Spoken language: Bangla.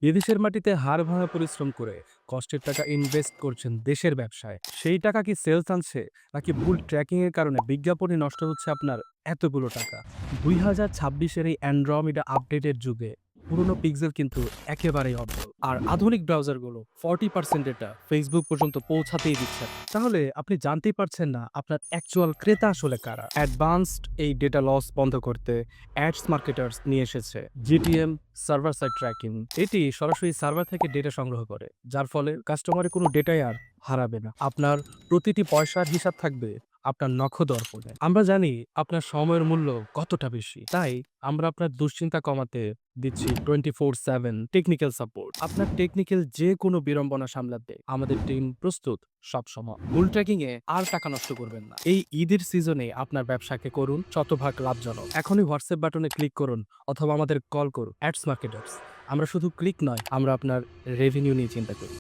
বিদেশের মাটিতে হাড় ভাঙা পরিশ্রম করে কষ্টের টাকা ইনভেস্ট করছেন দেশের ব্যবসায়। সেই টাকা কি সেলস আনছে, নাকি ভুল ট্র্যাকিং এর কারণে বিজ্ঞাপনে নষ্ট হচ্ছে আপনার এতগুলো টাকা? 2026-এর এই অ্যান্ড্রোমিডা আপডেটের যুগে পুরনো পিক্সেল কিন্তু একেবারেই অচল, আর আধুনিক ব্রাউজারগুলো 40% ডেটা ফেসবুক পর্যন্ত পৌঁছাতেই দিচ্ছে না। তাহলে আপনি জানতেই পারছেন না আপনার অ্যাকচুয়াল ক্রেতা আসলে কারা। অ্যাডভান্সড এই ডেটা লস বন্ধ করতে অ্যাডস মার্কেটার্স নিয়ে এসেছে জিটিএম সার্ভার সাইড ট্র্যাকিং। এটি সরাসরি সার্ভার থেকে ডেটা সংগ্রহ করে, যার ফলে কাস্টমারের কোনো ডেটাই আর হারাবে না। আপনার প্রতিটি পয়সার হিসাব থাকবে আপনার নখদর্পণে। আমরা জানি আপনার সময়ের মূল্য কতটা বেশি, তাই আমরা আপনার দুশ্চিন্তা কমাতে দিচ্ছি 24/7 টেকনিক্যাল সাপোর্ট। আপনার টেকনিক্যাল যে কোনো বিড়ম্বনা সামলাতে আমাদের টিম প্রস্তুত সবসময়। ভুল ট্র্যাকিং এ আর টাকা নষ্ট করবেন না। এই ঈদের সিজনে আপনার ব্যবসাকে করুন শতভাগ লাভজনক। এখনই হোয়াটসঅ্যাপ বাটনে ক্লিক করুন অথবা আমাদের কল করুন অ্যাডস মার্কেটার্স। আমরা শুধু ক্লিক নয়, আমরা আপনার রেভিনিউ নিয়ে চিন্তা করি।